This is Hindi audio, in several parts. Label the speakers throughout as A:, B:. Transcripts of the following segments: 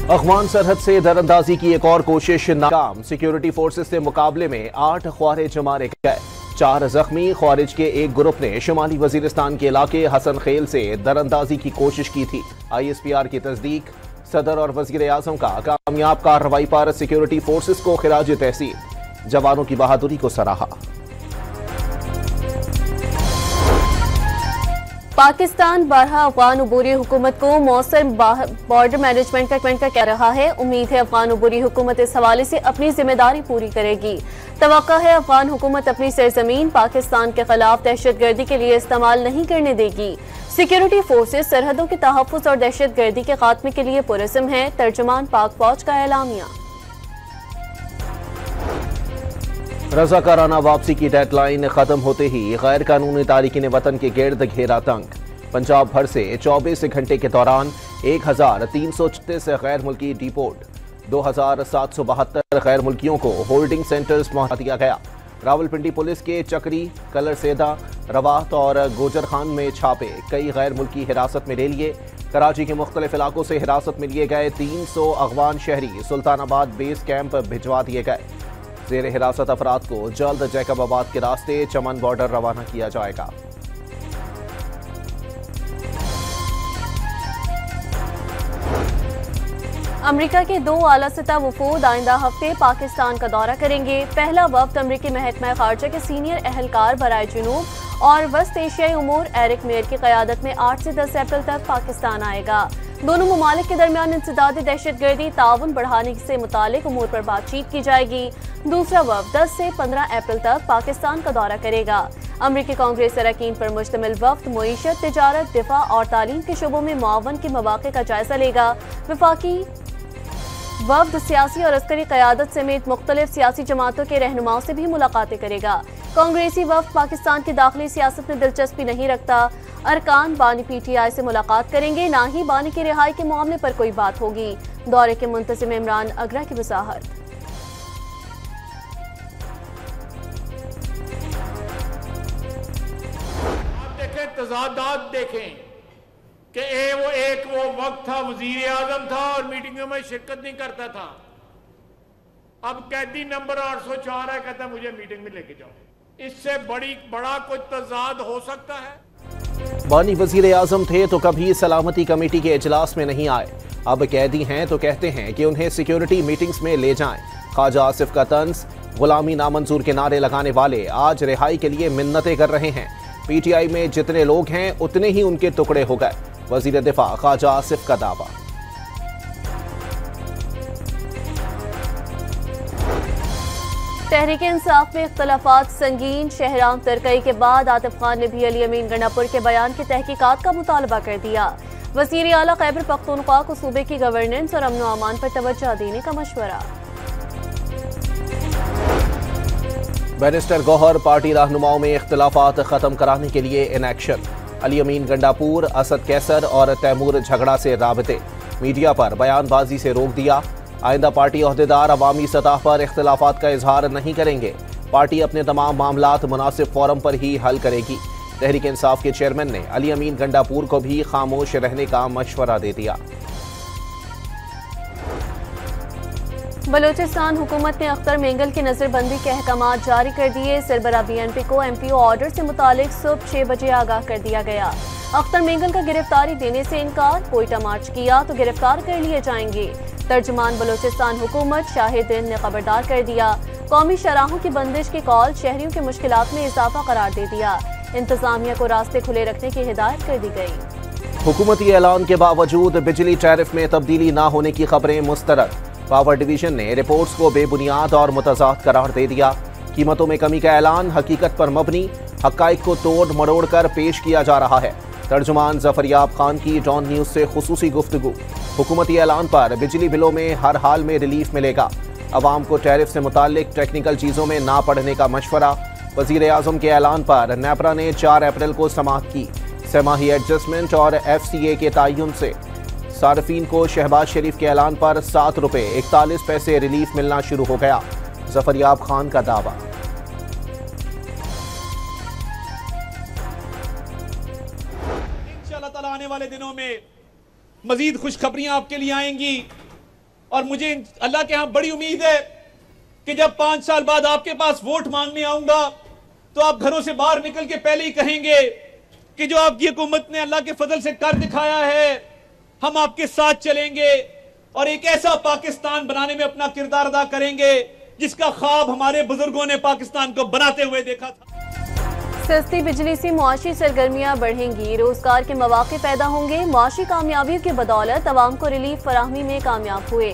A: अफगान सरहद से दरअंदाजी की एक और कोशिश नाकाम। सिक्योरिटी फोर्सेस से मुकाबले में 8 ख्वारिज मारे गए, 4 जख्मी। ख्वारिज के एक ग्रुप ने शुमाली वजीरिस्तान के इलाके हसन खेल से दरअंदाजी की कोशिश की थी। ISPR की तस्दीक, सदर और वजीर आजम का कामयाब कार्रवाई पर सिक्योरिटी फोर्सेस को खिराज तहसीन, जवानों की बहादुरी को सराहा।
B: पाकिस्तान बारहा अफगान अबूरी हुकूमत को मौसर बॉर्डर मैनेजमेंट का कमेंट कह रहा है। उम्मीद है अफगान अबूरी हुकूमत इस हवाले से अपनी जिम्मेदारी पूरी करेगी। तवक्का है अफगान हुकूमत अपनी सरजमीन पाकिस्तान के खिलाफ दहशतगर्दी के लिए इस्तेमाल नहीं करने देगी। सिक्योरिटी फोर्सेस सरहदों के तहफ्फुज़ और दहशतगर्दी के खात्मे के लिए पुरज़्म है। तर्जुमान पाक फौज का एलामिया।
A: रज़ाकाराना वापसी की डेडलाइन खत्म होते ही गैर कानूनी तारिकीन वतन के गिर्द घेरा तंग। पंजाब भर से 24 घंटे के दौरान 1336 गैर मुल्की डिपोर्ट, 2772 गैर मुल्कियों को होल्डिंग सेंटर्स पहुंचा दिया गया। रावलपिंडी पुलिस के चक्री, कलरसेदा, रवात और गोजर खान में छापे, कई गैर मुल्की हिरासत में ले लिए। कराची के मुख्तलिफ इलाकों से हिरासत में लिए गए 300 अफगान शहरी सुल्तानाबाद बेस कैंप भिजवा दिए गए। जेर हिरासत अफराद को जल्द जैकबाबाद के रास्ते चमन बॉर्डर रवाना किया जाएगा।
B: अमेरिका के 2 आला सतह वफूद आइंदा हफ्ते पाकिस्तान का दौरा करेंगे। पहला वफ्द अमेरिकी महकमा खारजा के सीनियर अहलकार बराए जुनूब और वस्त एशियाई उमूर एरिक मेयर की क़यादत में 8 से 10 अप्रैल तक पाकिस्तान आएगा। दोनों ममालिक के दरमियान इंसदाद दहशतगर्दी ताउन बढ़ाने से मुतालिक उमूर पर बातचीत की जाएगी। दूसरा वफ्द 10 से 15 अप्रैल तक पाकिस्तान का दौरा करेगा। अमरीकी कांग्रेस अरकान पर मुश्तमिल वफ्द मईशत, तिजारत, दिफा और तालीम के शोबों में मुआवन के मौक़े का जायजा लेगा। वफाकी वफ्द सियासी और अस्करी क़यादत समेत मुख्तलिफ सियासी जमातों के रहनुमाओं से भी मुलाकातें करेगा। कांग्रेसी वफ्द पाकिस्तान की दाखिली सियासत में दिलचस्पी नहीं रखता। अरकान बानी PTI से मुलाकात करेंगे, ना ही बानी की रिहाई के मामले पर कोई बात होगी। दौरे के मुंतज़िम इमरान अगरा की वजाहत।
C: तजादात देखें कि वो वक्त था वजीर आजम था और मीटिंगों में शिरकत नहीं करता था। अब कैदी नंबर 804 है, कहता मुझे मीटिंग में लेके जाओ। इससे बड़ा कोई तजाद हो सकता है?
A: बानी वजीर आजम थे तो कभी सलामती कमेटी के इजलास में नहीं आए। अब कैदी हैं तो कहते हैं कि उन्हें सिक्योरिटी मीटिंग्स में ले जाएं। ख्वाजा आसिफ का तंज, गुलामी नामंजूर के नारे लगाने वाले आज रिहाई के लिए मिन्नतें कर रहे हैं। PTI में जितने लोग हैं उतने ही उनके टुकड़े हो गए। वजीर दिफा ख्वाजा आसिफ का दावा।
B: तहरीक इंसाफ में इख्तलाफात संगीन। शहराम तरकई के बाद आतिफ खान ने भी अली अमीन गंडापुर के बयान की तहकीकात का मुतालबा कर दिया। वज़ीर आला खैबर पख्तूनख्वा को सूबे की गवर्नेंस और अमन व अमान पर तवज्जो देने का मशवरा।
A: बैरिस्टर गौहर पार्टी रहनुमाओं में इख्तलाफात खत्म कराने के लिए इन एक्शन। अली अमीन गंडापुर, असद कैसर और तैमूर झगड़ा से राबते, मीडिया पर बयानबाजी से रोक दिया। आइंदा पार्टी ओहदेदार अवामी सतह पर इख्तलाफात का इजहार नहीं करेंगे। पार्टी अपने तमाम मामलात मुनासिब फोरम पर ही हल करेगी। तहरीक इंसाफ के चेयरमैन ने अली अमीन गंडापुर को भी खामोश रहने का मशवरा दे दिया।
B: बलूचिस्तान हुकूमत ने अख्तर मेंगल की नजरबंदी के अहकामात जारी कर दिए। सरबरा BNP को MPO ऑर्डर से मुतालिक सुबह 6 बजे आगाह कर दिया गया। अख्तर मेंगल का गिरफ्तारी देने से इनकार, कोयटा मार्च किया तो गिरफ्तार कर लिए जाएंगे। तर्जुमान बलूचिस्तान हुकूमत शाहिदीन ने खबरदार कर दिया। कौमी शराहों की बंदिश की कॉल शहरियों की मुश्किलात में इजाफा करार दे दिया। इंतजामिया को रास्ते खुले रखने की हिदायत कर दी गई।
A: हुकूमती ऐलान के बावजूद बिजली टैरिफ में तब्दीली न होने की खबरें मुस्तरद। पावर डिवीजन ने रिपोर्ट्स को बेबुनियाद और मुतज़ाद करार दे दिया। कीमतों में कमी का ऐलान हकीकत पर मबनी, हक़ाइक़ को तोड़ मरोड़ कर पेश किया जा रहा है। तर्जुमान ज़फ़रयाब खान की डॉन न्यूज़ से खुसूसी गुफ्तगू। हुकूमती ऐलान पर बिजली बिलों में हर हाल में रिलीफ मिलेगा। अवाम को टैरिफ से मुताल्लिक टेक्निकल चीज़ों में ना पढ़ने का मशवरा। वज़ीर आज़म के ऐलान पर नेपरा ने 4 अप्रैल को समाअत की। सेमाही एडजस्टमेंट और FCA के तयन से सार्फिन को शहबाज शरीफ के ऐलान पर ₹7.41 रिलीफ मिलना शुरू हो गया। ज़फ़रयाब खान का दावा।
D: इंशाअल्लाह ताला आने वाले दिनों में मजीद खुशखबरियां आपके लिए आएंगी। और मुझे अल्लाह के यहाँ बड़ी उम्मीद है कि जब 5 साल बाद आपके पास वोट मांगने आऊंगा तो आप घरों से बाहर निकल के पहले ही कहेंगे कि जो आपकी हुकूमत ने अल्लाह के फजल से कर दिखाया है, हम आपके साथ चलेंगे और एक ऐसा पाकिस्तान बनाने में अपना किरदार अदा करेंगे जिसका ख्वाब हमारे बुजुर्गों ने पाकिस्तान को बनाते हुए देखा था।
B: सस्ती बिजली से मुआशी सरगर्मियां बढ़ेंगी, रोजगार के मौके पैदा होंगे। मुआशी कामयाबियों की बदौलत अवाम को रिलीफ फराहमी में कामयाब हुए।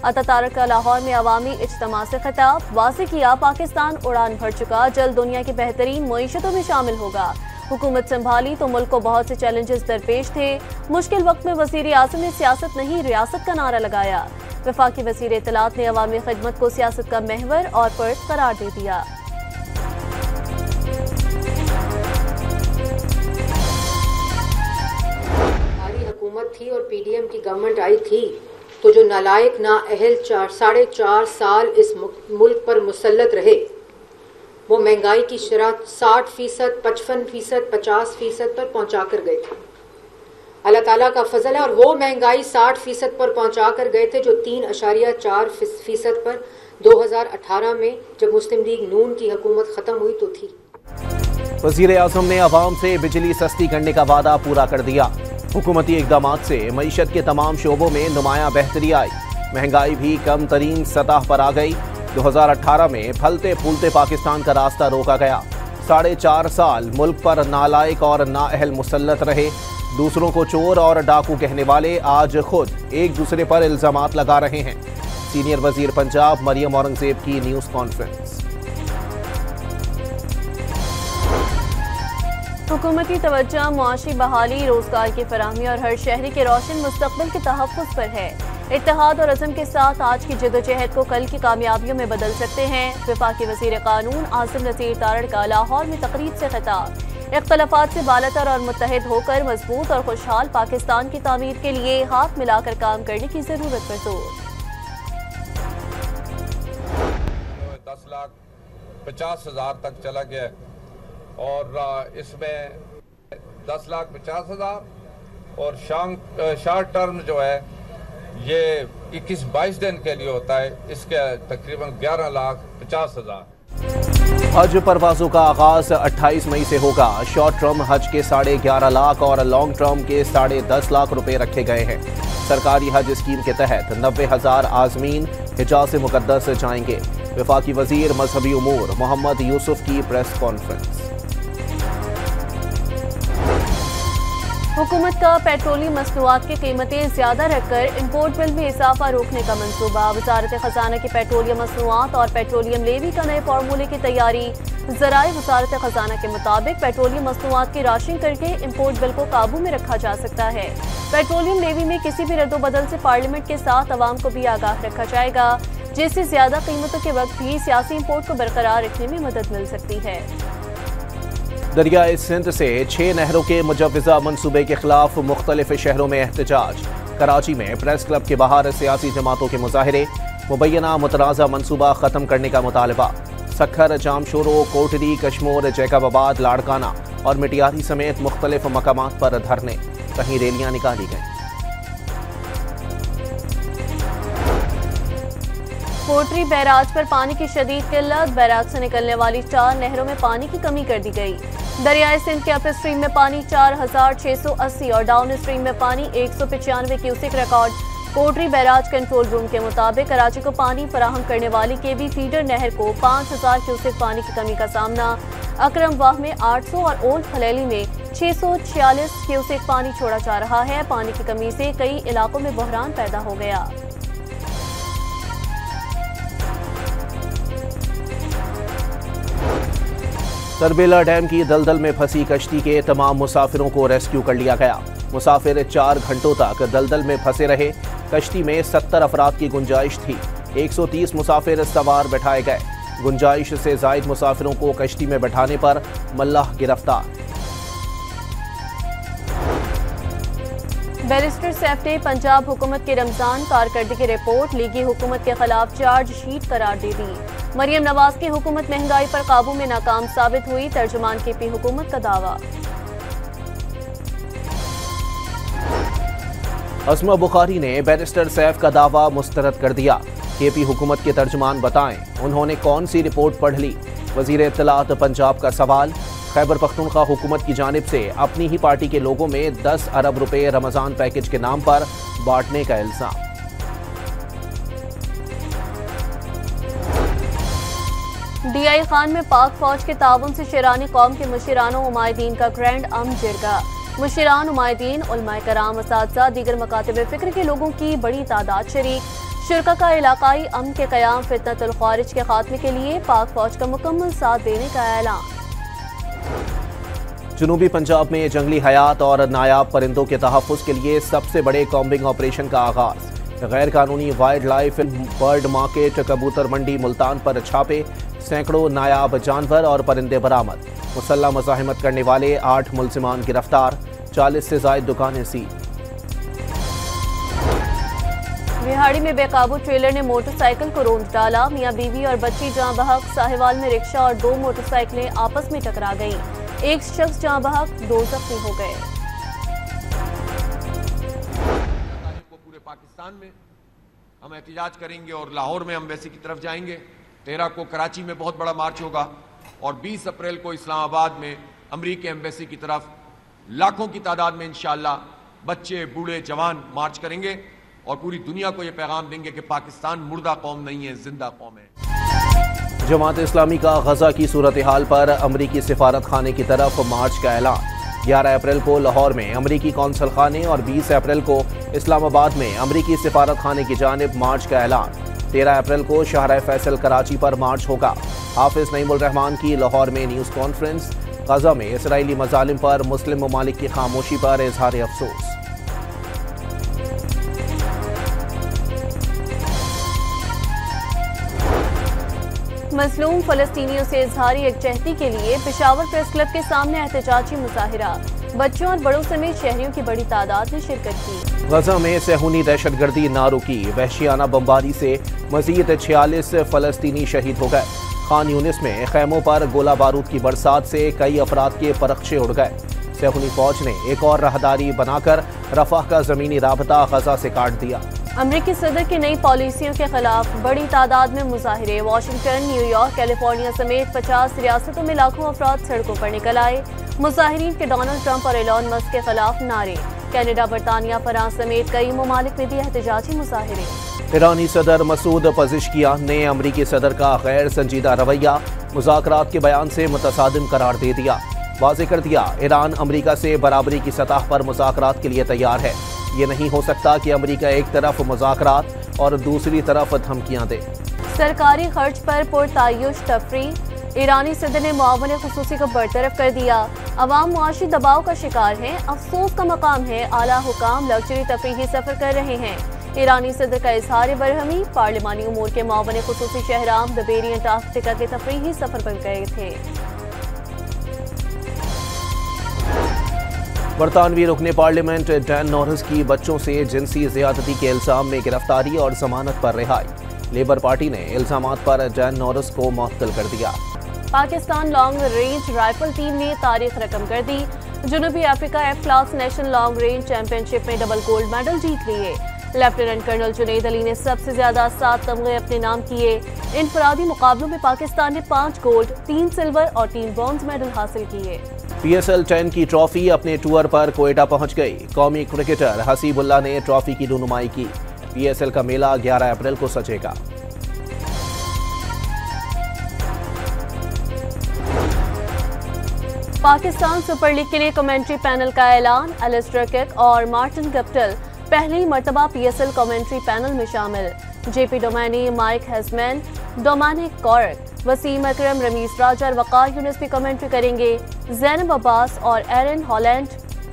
B: अतातारक का लाहौर में अवामी इज्तिमा से खिताब, वाज़ेह किया पाकिस्तान उड़ान भर चुका, जल्द दुनिया की बेहतरीन मईशतों में शामिल होगा। हुकूमत संभाली तो मुल्क को बहुत से चैलेंजेस दरपेश थे। मुश्किल वक्त में वज़ीर आज़म ने सियासत नहीं रियासत का नारा लगाया। वफाकी वज़ीर इत्तलात ने अवामी खिदमत को सियासत का महवर और फर्ज करार दे दिया।
E: हुकूमत थी और पीडीएम की गवर्नमेंट आई थी तो जो नालायक नाअहल 4.5 साल इस मुल्क पर मुसल्लत रहे, वो महंगाई की शरह 60%, 55%, 50% पर पहुंचा कर गए थे। अल्लाह ताला का फजल है और वो महंगाई 60% पर पहुंचा कर गए थे जो 3.4% पर 2018 में जब मुस्लिम लीग नून की हुकूमत खत्म हुई तो थी।
A: वज़ीर आज़म ने अवाम से बिजली सस्ती करने का वादा पूरा कर दिया। हुकूमती इक़दामात से मईशत के तमाम शोबों में नुमाया बेहतरी आई। महंगाई भी कम तरीन सतह पर आ गई। 2018 में फलते फूलते पाकिस्तान का रास्ता रोका गया। 4.5 साल मुल्क पर नालायक और नाअहल मुसल्लत रहे। दूसरों को चोर और डाकू कहने वाले आज खुद एक दूसरे पर इल्जामात लगा रहे हैं। सीनियर वजीर पंजाब मरियम औरंगजेब की न्यूज़ कॉन्फ्रेंस।
B: हुकूमती तवज्जो मुआशी बहाली, रोजगार की फराहमी और हर शहरी के रोशन मुस्तकबिल के तहफ़्फ़ुज़ पर है। इत्तेहाद और अज़म के साथ आज की जदोजहद को कल की कामयाबियों में बदल सकते हैं। वफाकी वज़ीर कानून आसिम नज़ीर तारड़ का लाहौर में तकरीब से खिताब, इख्तलाफात से बालातर और मुत्तहिद होकर मजबूत और खुशहाल पाकिस्तान की तामीर के लिए हाथ मिलाकर काम करने की ज़रूरत पर जोर।
F: 10,50,000 तक चला गया और इसमें 10,50,000 और शॉर्ट टर्म जो है ये 21-22 दिन के लिए होता है, इसके तकरीबन 11,50,000।
A: हज परवाजों का आगाज 28 मई से होगा। शॉर्ट टर्म हज के 11.5 लाख और लॉन्ग टर्म के 10.5 लाख रुपए रखे गए हैं। सरकारी हज स्कीम के तहत 90,000 आज़मीन हिजाज़ मुक़द्दस जाएंगे। वफाकी वजीर मजहबी उमूर मोहम्मद यूसुफ की प्रेस कॉन्फ्रेंस।
B: हुकूमत का पेट्रोलियम मसनूआत की कीमतें ज्यादा रखकर इम्पोर्ट बिल में इजाफा रोकने का मंसूबा। वजारत खजाना की पेट्रोलियम मसनूआत और पेट्रोलियम लेवी का नए फार्मूले की तैयारी। ज़राए वजारत खजाना के मुताबिक पेट्रोलियम मसनूआत की राशिंग करके इम्पोर्ट बिल को काबू में रखा जा सकता है। पेट्रोलियम लेवी में किसी भी रद्दोबदल से पार्लियामेंट के साथ अवाम को भी आगाह रखा जाएगा, जिससे ज्यादा कीमतों के वक्त भी सियासी इम्पोर्ट को बरकरार रखने में मदद मिल सकती है।
A: दरियाए सिंध से 6 नहरों के मुजव्वज़ा मनसूबे के खिलाफ मुख्तलिफ शहरों में एहतजाज। कराची में प्रेस क्लब के बाहर सियासी जमातों के मुजाहरे। मुबैना मुतराज़ा मनसूबा ख़त्म करने का मुतालबा। सखर, जामशोरो, कोटरी, कश्मोर, जैकबाबाद, लाड़काना और मिटियारी समेत मुख्तलिफ मकामात पर धरने। कहीं रैलियां निकाली गईं।
B: कोटरी बैराज पर पानी की शदीद किल्लत। बैराज से निकलने वाली 4 नहरों में पानी की कमी कर दी गई। दरियाए सिंध के अपर स्ट्रीम में पानी 4,680 और डाउन स्ट्रीम में पानी 195 क्यूसेक रिकॉर्ड। कोटरी बैराज कंट्रोल रूम के मुताबिक कराची को पानी फराहम करने वाली केबी फीडर नहर को 5,000 क्यूसेक पानी की कमी का सामना। अकरम वाह में 800 और ओल्ड खलेली में 646 क्यूसेक पानी छोड़ा जा रहा है। पानी की कमी से कई इलाकों में बहरान पैदा हो गया।
A: तरबेला डैम की दलदल में फंसी कश्ती के तमाम मुसाफिरों को रेस्क्यू कर लिया गया। मुसाफिर 4 घंटों तक दलदल में फंसे रहे। कश्ती में 70 अफराद की गुंजाइश थी। 130 मुसाफिर सवार बैठाए गए। गुंजाइश से जायद मुसाफिरों को कश्ती में बैठाने पर मल्लाह गिरफ्तार।
B: बैरिस्टर सैफ ने पंजाब हुकूमत की रमजान कारकर्दगी रिपोर्ट लीगी हुकूमत के खिलाफ चार्जशीट करार दे दी। मरियम नवाज की हुकूमत महंगाई पर काबू में नाकाम साबित हुई। तर्जुमान केपी हुकूमत का दावा।
A: अस्मा बुखारी ने बैरिस्टर सैफ का दावा मुस्तरद कर दिया। केपी हुकूमत के तर्जुमान बताएं उन्होंने कौन सी रिपोर्ट पढ़ ली। वजीर इत्तलात पंजाब का सवाल। खैबर पख्तूनख्वा हुकूमत की जानिब से अपनी ही पार्टी के लोगों में 10 अरब रुपए रमजान पैकेज के नाम पर बांटने का इल्जाम।
B: DI खान में पाक फौज के ताउन से शेरानी कौम के मुशीरान उमायदीन का ग्रैंड अम जिरगा। मुशीरान उमायदीन उलमाए कराम असातिज़ा दीगर मकातब फ़िक्र के लोगों की बड़ी तादाद शरीक। शुरका का इलाकाई अमन के क़याम फितनतुल ख़ारिज के खात्मे के लिए पाक फौज का मुकम्मल साथ देने का ऐलान।
A: जनूबी पंजाब में जंगली हयात और नायाब परिंदों के तहफ़्फ़ुज़ के लिए सबसे बड़े कॉम्बिंग ऑपरेशन का आगाज़। गैर कानूनी वाइल्ड लाइफ बर्ड मार्केट कबूतर मंडी मुल्तान पर छापे। सैकड़ों नायाब जानवर और परिंदे बरामद। मुसल्लह मुज़ाहिमत करने वाले 8 मुल्ज़िमान गिरफ्तार। 40 से ज़ायद दुकानें सील।
B: बिहाड़ी में बेकाबू ट्रेलर ने मोटरसाइकिल को रोंद डाला। मियां बीवी और बच्ची जहां बहक। साहिवाल में रिक्शा और 2 मोटरसाइकिलें आपस में टकरा गईं। एक शख्स जहां बहक, 2 जख्मी हो गए।
G: पूरे पाकिस्तान में हम एहतजाज करेंगे और लाहौर में एम्बेसी की तरफ जाएंगे। 13 को कराची में बहुत बड़ा मार्च होगा और 20 अप्रैल को इस्लामाबाद में अमरीकी एम्बेसी की तरफ लाखों की तादाद में इंशाअल्लाह बच्चे बूढ़े जवान मार्च करेंगे और पूरी दुनिया को यह पैगाम देंगे कि पाकिस्तान मुर्दा कौम नहीं है, जिंदा कौम है।
A: जमात इस्लामी का गजा की सूरत हाल पर अमरीकी सिफारत खाने की तरफ मार्च का ऐलान। 11 अप्रैल को लाहौर में अमरीकी कौंसल खाने और 20 अप्रैल को इस्लामाबाद में अमरीकी सिफारत खाने की जानिब मार्च का ऐलान। 13 अप्रैल को शाहराह फैसल कराची पर मार्च होगा। हाफिज नईमुल रहमान की लाहौर में न्यूज़ कॉन्फ्रेंस। गजा में इसराइली मजालिम पर मुस्लिम ममालिक की खामोशी पर इजहार अफसोस।
B: मजलूम फलस्तीनियों से इजहारी यकजहती के लिए पेशावर प्रेस क्लब के सामने एहतजाजी मुजाहिरा। बच्चों और बड़ों समेत शहरियों की बड़ी तादाद ने शिरकत की।
A: गजा में सहूनी दहशतगर्दी ना रुकी। वहशियाना बमबारी से मजीद 46 फलस्तीनी शहीद हो गए। खान यूनिस में खैमों पर गोला बारूद की बरसात से कई अफराद के परख्शे उड़ गए। सहूनी फौज ने एक और राहदारी बनाकर रफाह का जमीनी राबता गजा से काट दिया।
B: अमरीकी सदर की नई पॉलिसियों के खिलाफ बड़ी तादाद में मुजाहिरे। वाशिंगटन, न्यूयॉर्क, कैलिफोर्निया समेत 50 रियासतों में लाखों अफराद सड़कों पर निकल आए। मुजाहिरीन के डोनाल्ड ट्रंप और एलॉन मस्क के खिलाफ नारे। कनाडा, बरतानिया, फ्रांस समेत कई ममालिक में भी एहतजाजी मुजाहिरे।
A: ईरानी सदर मसूद पज़िशकियान ने अमरीकी सदर का गैर संजीदा रवैया मुज़ाकरात के बयान से मुतसादिम करार दे दिया। वाज़ेह कर दिया ईरान अमरीका से बराबरी की सतह पर मुज़ाकरात के लिए तैयार है। ये नहीं हो सकता कि अमरीका एक तरफ मुज़ाकरात और दूसरी तरफ धमकियां दे।
B: सरकारी खर्च पर पुरतायुश तफरी। ईरानी सदर ने मुआवन खुसूसी को बरतरफ कर दिया। अवाम मुआशी दबाव का शिकार है। अफसोस का मकाम है आला हुकाम लग्जरी तफरीही सफर कर रहे हैं। ईरानी सदर का इजहार बरहमी। पार्लिमानी उमूर के मुआवन खुसूसी शहराम दबेरी अंटार्कटिका के तफरीही सफर पर गए थे।
A: बरतानवी रुकने पार्लियामेंट डैन नॉरिस की बच्चों से जिनसी ज़्यादती के इल्जाम में गिरफ्तारी और जमानत पर रिहाई। लेबर पार्टी ने इल्जामात पर डैन नॉरिस को मुअत्तल कर दिया।
B: Pakistan long range rifle team ने तारीख रकम कर दी। जनूबी Africa F class national long range championship में डबल गोल्ड मेडल जीत लिए। लेफ्टिनेंट कर्नल जुनैद अली ने सबसे ज्यादा 7 तमगे अपने नाम किए। इनफरादी मुकाबलों में पाकिस्तान ने 5 गोल्ड, 3 सिल्वर और 3 ब्रॉन्ज मेडल हासिल किए।
A: PSL 10 की ट्रॉफी अपने टूर पर कोयटा पहुंच गई। कौमी क्रिकेटर हसीबुल्ला ने ट्रॉफी की रुनुमाई की। PSL का मेला 11 अप्रैल को सजेगा।
B: पाकिस्तान सुपर लीग के लिए कमेंट्री पैनल का ऐलान। एलिस्टर किक और मार्टिन गप्टिल पहली मर्तबा PSL कमेंट्री पैनल में शामिल। JP Duminy, Mike Haysman, Dominic Cork, Wasim Akram, Rameez Raja और वकार यूनिस भी कमेंट्री करेंगे। जैनब अब्बास और एरन हॉलैंड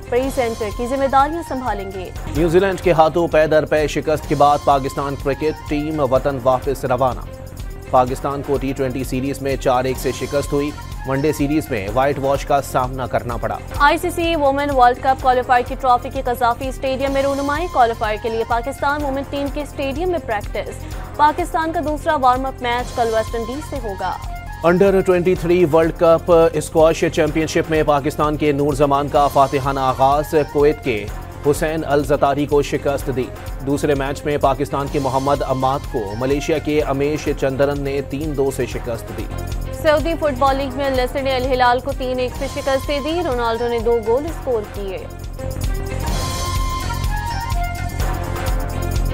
B: प्रेजेंटर की जिम्मेदारियां संभालेंगे।
A: न्यूजीलैंड के हाथों पै दर पै शिकस्त के बाद पाकिस्तान क्रिकेट टीम वतन वापस रवाना। पाकिस्तान को T20 सीरीज में 4-1 से शिकस्त हुई। वनडे सीरीज में व्हाइट वॉश का सामना करना पड़ा।
B: ICC women world cup qualifier की ट्रॉफी की कज़ाफी स्टेडियम में रुनुमाई। क्वालिफायर के लिए पाकिस्तान वुमेन टीम के स्टेडियम में प्रैक्टिस। पाकिस्तान का दूसरा वार्म अप मैच कल वेस्ट इंडीज से होगा।
A: Under 23 world cup squash championship में पाकिस्तान के नूर जमान का फातिहाना आगाज। कुवैत के हुसैन अल जतारी को शिकस्त दी। दूसरे मैच में पाकिस्तान के मोहम्मद अम्माद को मलेशिया के अमेश चंद्रन ने 3-2 से शिकस्त दी।
B: सऊदी फुटबॉल लीग में लेस्टर ने अल हिलाल को 3-1 से शिकस्त दे दी। रोनाल्डो ने 2 गोल स्कोर किए।